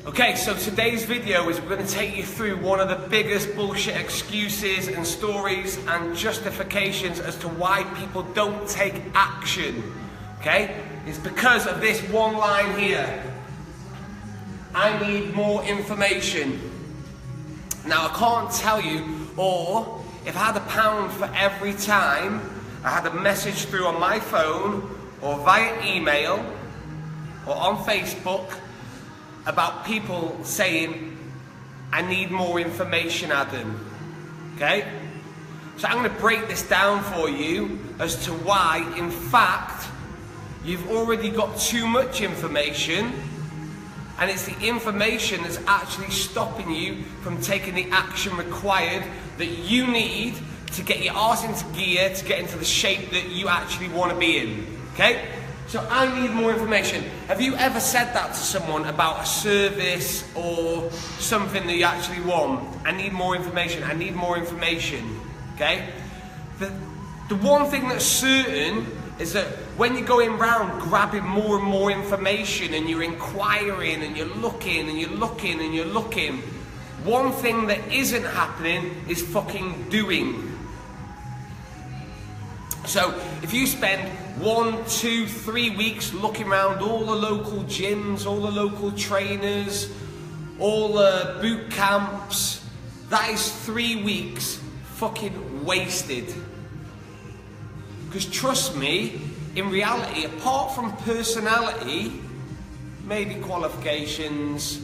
Okay, so today's video is we're going to take you through one of the biggest bullshit excuses and stories and justifications as to why people don't take action. Okay? It's because of this one line here. I need more information. Now I can't tell you, or if I had £1 for every time I had a message through on my phone or via email or on Facebook about people saying, I need more information, Adam. Okay? So I'm going to break this down for you as to why, in fact, you've already got too much information, and it's the information that's actually stopping you from taking the action required that you need to get your arse into gear, to get into the shape that you actually want to be in. Okay? So I need more information. Have you ever said that to someone about a service or something that you actually want? I need more information. I need more information. Okay? The one thing that's certain is that when you're going round grabbing more and more information and you're inquiring and you're looking and you're looking and you're looking, one thing that isn't happening is fucking doing. So if you spend 1, 2, 3 weeks looking around all the local gyms, all the local trainers, all the boot camps, that is 3 weeks fucking wasted. Because trust me, in reality, apart from personality, maybe qualifications,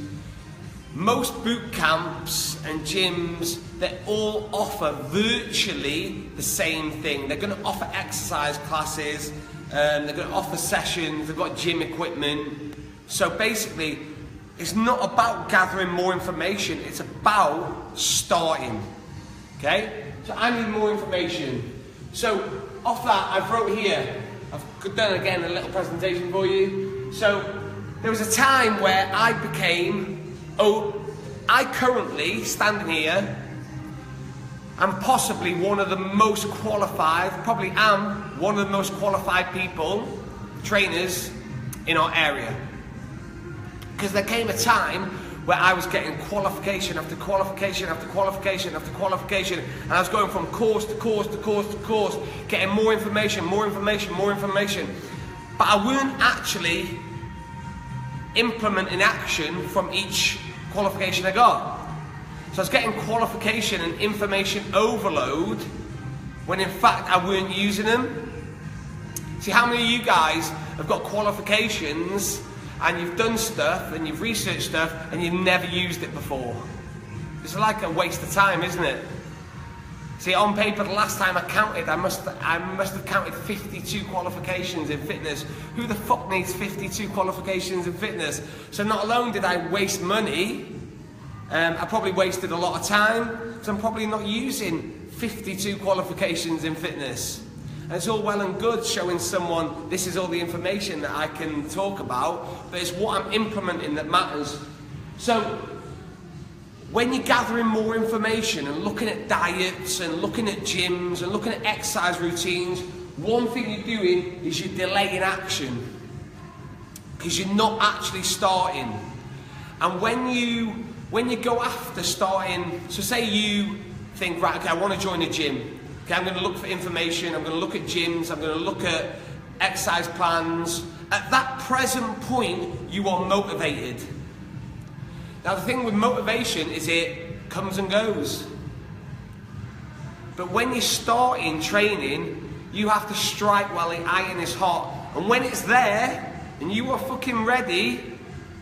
most boot camps and gyms, they all offer virtually the same thing. They're going to offer exercise classes, they're going to offer sessions, they've got gym equipment. So basically, it's not about gathering more information, it's about starting. Okay? So I need more information. So off that, I've wrote here, I've done again a little presentation for you. So there was a time where I became, I currently, standing here, I'm possibly one of the most qualified, probably am one of the most qualified people, trainers in our area. Because there came a time where I was getting qualification after qualification after qualification after qualification, and I was going from course to course to course to course, getting more information, more information, more information. But I weren't actually implementing action from each qualification I got. So I was getting qualification and information overload when in fact I weren't using them. See, how many of you guys have got qualifications and you've done stuff and you've researched stuff and you've never used it before? It's like a waste of time, isn't it? See, on paper, the last time I counted, I must have counted 52 qualifications in fitness. Who the fuck needs 52 qualifications in fitness? So not alone did I waste money, I probably wasted a lot of time, because I'm probably not using 52 qualifications in fitness. And it's all well and good showing someone this is all the information that I can talk about, but it's what I'm implementing that matters. So when you're gathering more information and looking at diets and looking at gyms and looking at exercise routines, one thing you're doing is you're delaying action, because you're not actually starting. And when you go after starting, so say you think, right, okay, I want to join a gym. Okay, I'm going to look for information, I'm going to look at gyms, I'm going to look at exercise plans. At that present point, you are motivated. Now the thing with motivation is it comes and goes. But when you're starting training, you have to strike while the iron is hot. And when it's there, and you are fucking ready,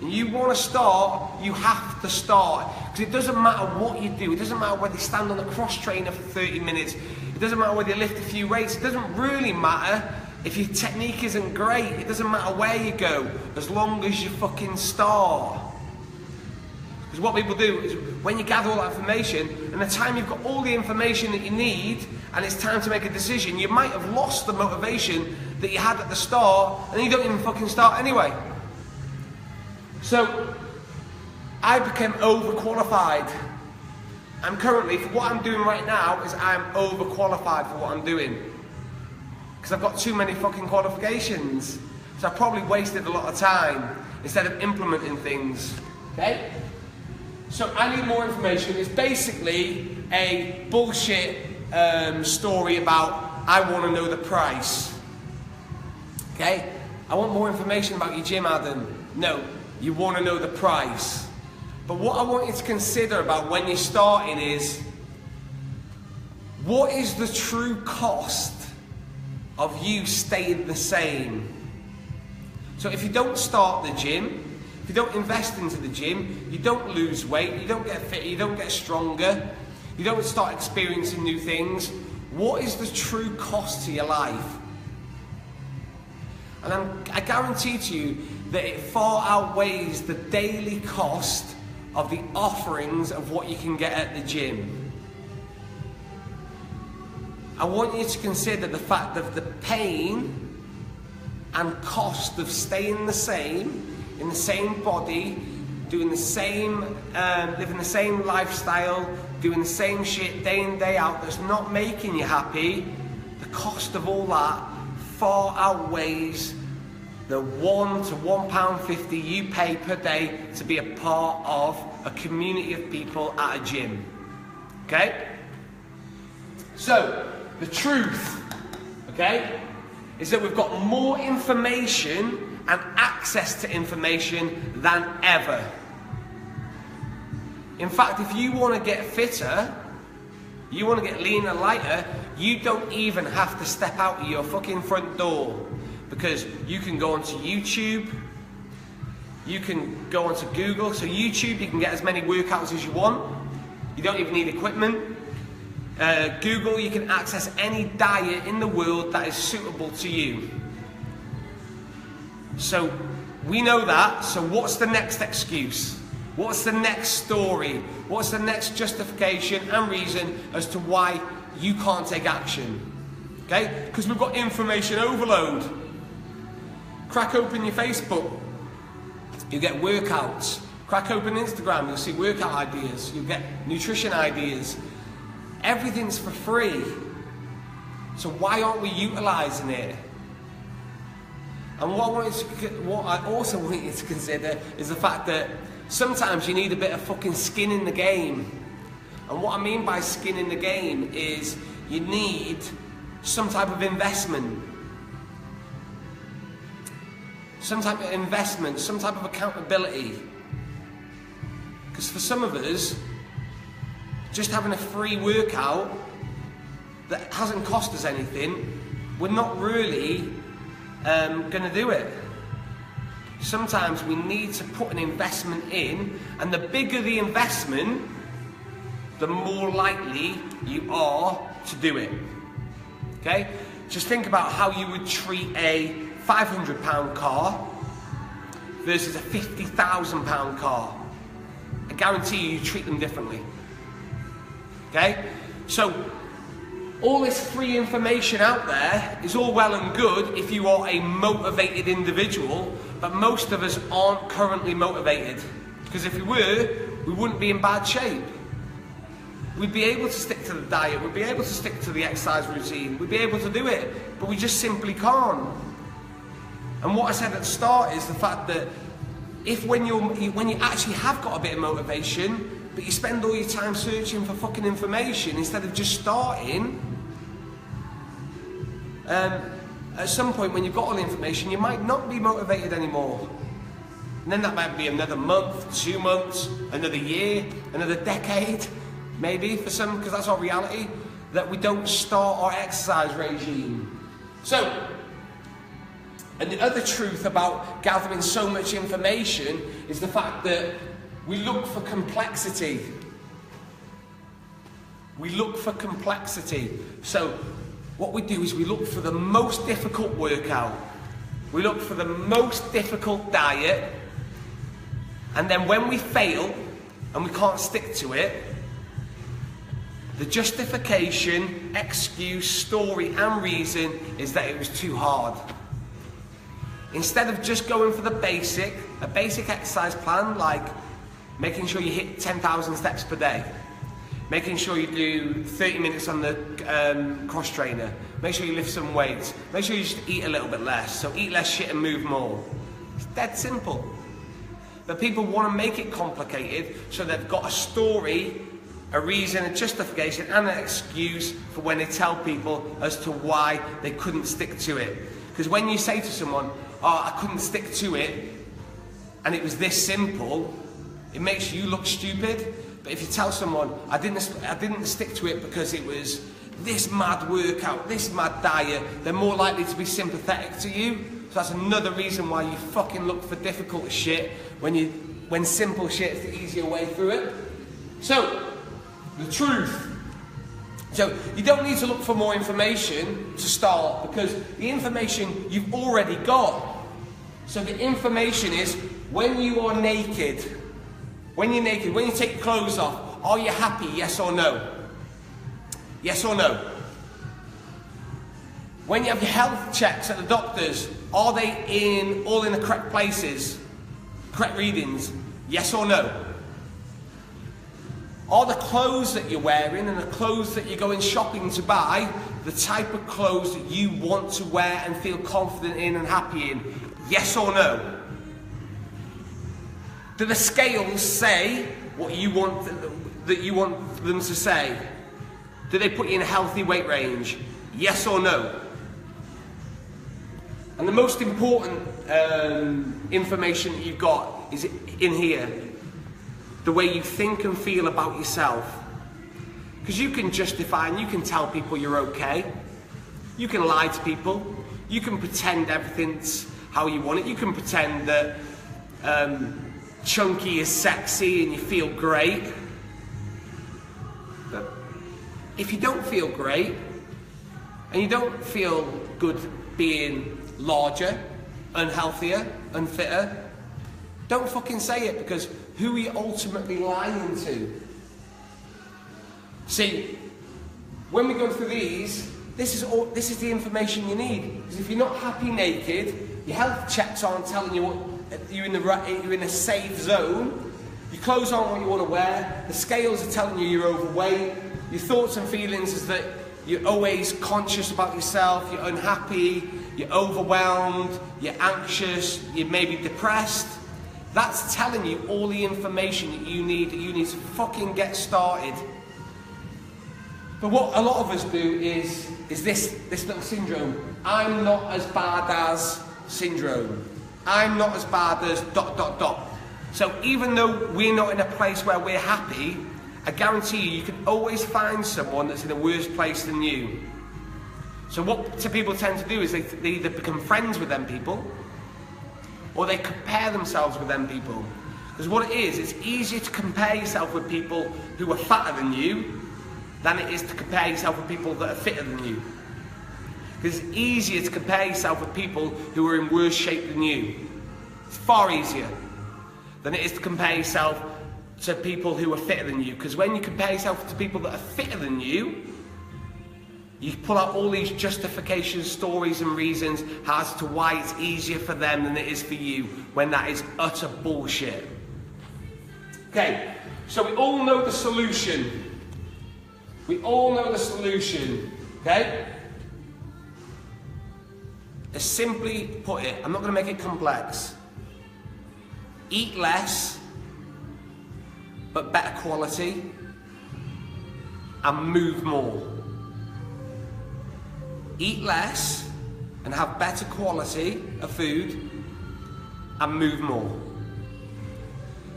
and you want to start, you have to start. Because it doesn't matter what you do. It doesn't matter whether you stand on a cross trainer for 30 minutes. It doesn't matter whether you lift a few weights. It doesn't really matter if your technique isn't great. It doesn't matter where you go, as long as you fucking start. Because what people do is when you gather all that information, and the time you've got all the information that you need, and it's time to make a decision, you might have lost the motivation that you had at the start, and you don't even fucking start anyway. So I became overqualified. I'm currently, for what I'm doing right now, is I'm overqualified for what I'm doing. Because I've got too many fucking qualifications. So I probably wasted a lot of time instead of implementing things. Okay? So I need more information. It's basically a bullshit story about I want to know the price. Okay? I want more information about your gym, Adam. No, you want to know the price. But what I want you to consider about when you're starting is, what is the true cost of you staying the same? So if you don't start the gym, if you don't invest into the gym, you don't lose weight, you don't get fitter, you don't get stronger, you don't start experiencing new things, what is the true cost to your life? And I guarantee to you that it far outweighs the daily cost of the offerings of what you can get at the gym. I want you to consider the fact of the pain and cost of staying the same, in the same body, doing the same, living the same lifestyle, doing the same shit day in, day out that's not making you happy. The cost of all that far outweighs the £1 to £1.50 you pay per day to be a part of a community of people at a gym. Okay? So, the truth, okay, is that we've got more information and access to information than ever. In fact, if you want to get fitter, you want to get leaner, lighter, you don't even have to step out of your fucking front door, because you can go onto YouTube, you can go onto Google. So YouTube, you can get as many workouts as you want. You don't even need equipment. Google, you can access any diet in the world that is suitable to you. So we know that. So what's the next excuse? What's the next story? What's the next justification and reason as to why you can't take action? Okay? Because we've got information overload. Crack open your Facebook, you get workouts. Crack open Instagram, you'll see workout ideas, you'll get nutrition ideas. Everything's for free. So why aren't we utilising it? And what I also want you to consider is the fact that sometimes you need a bit of fucking skin in the game. And what I mean by skin in the game is you need some type of investment. Some type of investment, some type of accountability. Because for some of us, just having a free workout that hasn't cost us anything, we're not really going to do it. Sometimes we need to put an investment in, and the bigger the investment, the more likely you are to do it. Okay? Just think about how you would treat a £500 car versus a £50,000 car. I guarantee you treat them differently. Okay? So, all this free information out there is all well and good if you are a motivated individual, but most of us aren't currently motivated. Because if we were, we wouldn't be in bad shape. We'd be able to stick to the diet, we'd be able to stick to the exercise routine, we'd be able to do it, but we just simply can't. And what I said at the start is the fact that if when you actually have got a bit of motivation, but you spend all your time searching for fucking information instead of just starting, at some point when you've got all the information, you might not be motivated anymore. And then that might be another month, 2 months, another year, another decade, maybe for some, because that's our reality, that we don't start our exercise regime. So, and the other truth about gathering so much information is the fact that we look for complexity. We look for complexity. So what we do is we look for the most difficult workout. We look for the most difficult diet. And then when we fail and we can't stick to it, the justification, excuse, story and reason is that it was too hard. Instead of just going for a basic exercise plan, like making sure you hit 10,000 steps per day, making sure you do 30 minutes on the cross trainer, make sure you lift some weights, make sure you just eat a little bit less, so eat less shit and move more. It's dead simple. But people want to make it complicated, so they've got a story, a reason, a justification, and an excuse for when they tell people as to why they couldn't stick to it. Because when you say to someone, oh, I couldn't stick to it, and it was this simple, it makes you look stupid. But if you tell someone, I didn't stick to it because it was this mad workout, this mad diet, they're more likely to be sympathetic to you. So that's another reason why you fucking look for difficult shit when simple shit is the easier way through it. So, the truth. So, you don't need to look for more information to start, because the information you've already got. So the information is, when you are naked, when you take your clothes off, are you happy, yes or no? Yes or no? When you have your health checks at the doctors, are they all in the correct places? Correct readings? Yes or no? Are the clothes that you're wearing and the clothes that you're going shopping to buy the type of clothes that you want to wear and feel confident in and happy in? Yes or no? Do the scales say what you want that you want them to say? Do they put you in a healthy weight range? Yes or no? And the most important information that you've got is in here. The way you think and feel about yourself. Because you can justify and you can tell people you're okay. You can lie to people. You can pretend everything's how you want it. You can pretend that chunky is sexy and you feel great. But if you don't feel great and you don't feel good being larger, unhealthier, unfitter, don't fucking say it, because who are you ultimately lying to? See, when we go through these, this is the information you need. Because if you're not happy naked, your health checks aren't telling you what you're in a safe zone. Your clothes aren't what you want to wear. The scales are telling you you're overweight. Your thoughts and feelings is that you're always conscious about yourself. You're unhappy. You're overwhelmed. You're anxious. You're maybe depressed. That's telling you all the information that you need to fucking get started. But what a lot of us do is this little syndrome. I'm not as bad as syndrome. I'm not as bad as ... So even though we're not in a place where we're happy, I guarantee you can always find someone that's in a worse place than you. So what people tend to do is they either become friends with them people, or they compare themselves with them people. Because what it is, it's easier to compare yourself with people who are fatter than you than it is to compare yourself with people that are fitter than you. Because it's easier to compare yourself with people who are in worse shape than you. It's far easier than it is to compare yourself to people who are fitter than you. Because when you compare yourself to people that are fitter than you pull out all these justifications, stories and reasons as to why it's easier for them than it is for you, when that is utter bullshit. Okay, so we all know the solution. We all know the solution, okay? As simply put it, I'm not going to make it complex. Eat less, but better quality, and move more. Eat less and have better quality of food and move more.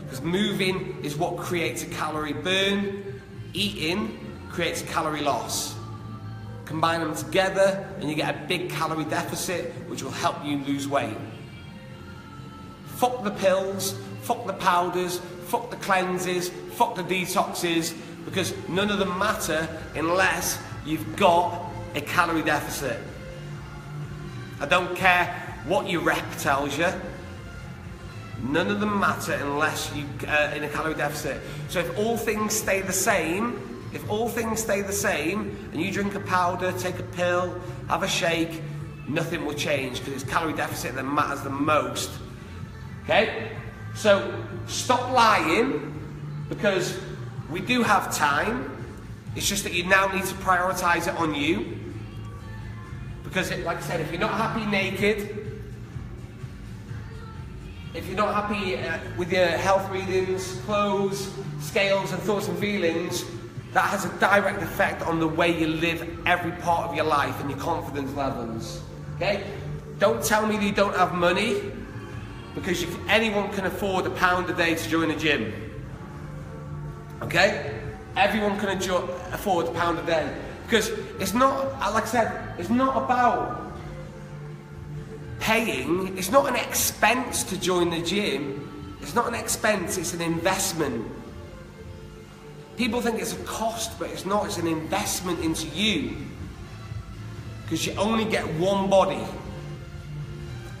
Because moving is what creates a calorie burn. Eating creates a calorie loss. Combine them together and you get a big calorie deficit, which will help you lose weight. Fuck the pills, fuck the powders, fuck the cleanses, fuck the detoxes, because none of them matter unless you've got a calorie deficit. I don't care what your rep tells you. None of them matter unless you're in a calorie deficit. So if all things stay the same, and you drink a powder, take a pill, have a shake, nothing will change, because it's calorie deficit that matters the most. Okay? So stop lying, because we do have time. It's just that you now need to prioritize it on you. Because, like I said, if you're not happy naked, if you're not happy with your health readings, clothes, scales and thoughts and feelings, that has a direct effect on the way you live every part of your life and your confidence levels. Okay? Don't tell me that you don't have money, because anyone can afford £1 a day to join a gym. Okay? Everyone can afford £1 a day. Because it's not, like I said, it's not about paying. It's not an expense to join the gym. It's not an expense, it's an investment. People think it's a cost, but it's not. It's an investment into you. Because you only get one body.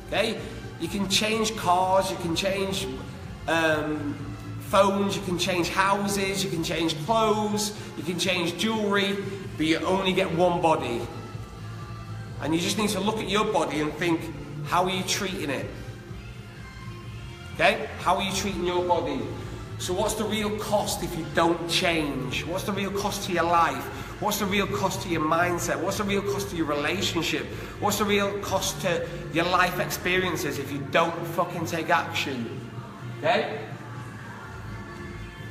Okay? You can change cars, you can change phones, you can change houses, you can change clothes, you can change jewellery, but you only get one body. And you just need to look at your body and think, how are you treating it? Okay? How are you treating your body? So what's the real cost if you don't change? What's the real cost to your life? What's the real cost to your mindset? What's the real cost to your relationship? What's the real cost to your life experiences if you don't fucking take action? Okay?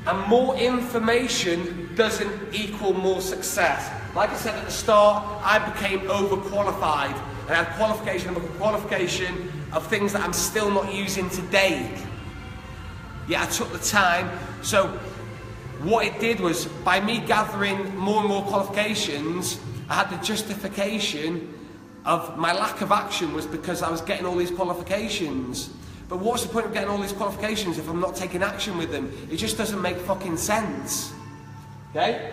And more information doesn't equal more success. Like I said at the start, I became overqualified. And I had qualification of qualification of things that I'm still not using today. Yeah, I took the time. So what it did was, by me gathering more and more qualifications, I had the justification of my lack of action was because I was getting all these qualifications. But what's the point of getting all these qualifications if I'm not taking action with them? It just doesn't make fucking sense. Okay?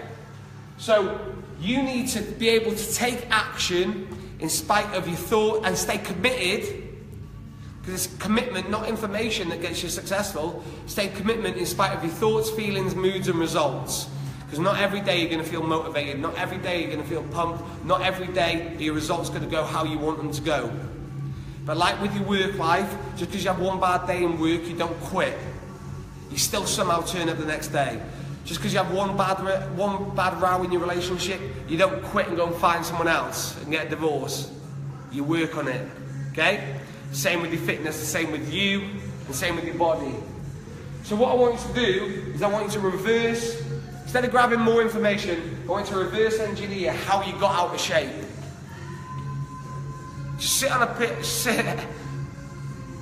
So you need to be able to take action in spite of your thought and stay committed. Because it's commitment, not information, that gets you successful. Stay commitment in spite of your thoughts, feelings, moods and results. Because not every day you're going to feel motivated. Not every day you're going to feel pumped. Not every day are your results going to go how you want them to go. But like with your work life, just because you have one bad day in work, you don't quit. You still somehow turn up the next day. Just because you have one bad row in your relationship, you don't quit and go and find someone else and get a divorce. You work on it. Okay? Same with your fitness, the same with you, the same with your body. So what I want you to do is I want you to reverse, instead of grabbing more information, I want you to reverse engineer how you got out of shape. Just sit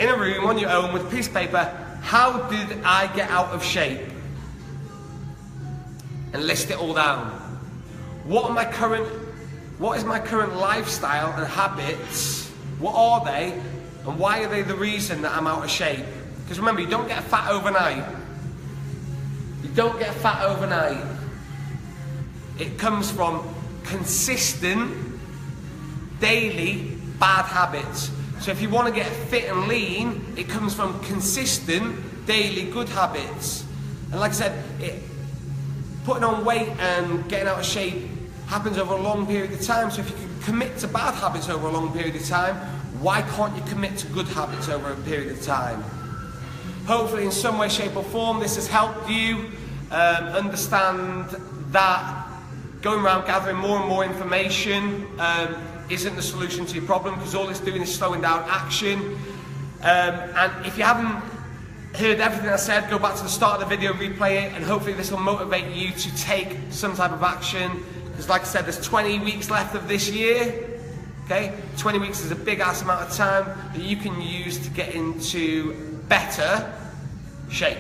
in a room on your own with a piece of paper. How did I get out of shape? And list it all down. What is my current lifestyle and habits? What are they? And why are they the reason that I'm out of shape? Because remember, you don't get fat overnight. You don't get fat overnight. It comes from consistent, daily, bad habits. So if you want to get fit and lean, it comes from consistent, daily, good habits. And like I said, putting on weight and getting out of shape happens over a long period of time. So if you can commit to bad habits over a long period of time, why can't you commit to good habits over a period of time? Hopefully in some way, shape or form this has helped you understand that going around gathering more and more information isn't the solution to your problem, because all it's doing is slowing down action. And if you haven't heard everything I said, go back to the start of the video, replay it, and hopefully this will motivate you to take some type of action. Because like I said, there's 20 weeks left of this year. Okay? 20 weeks is a big ass amount of time that you can use to get into better shape.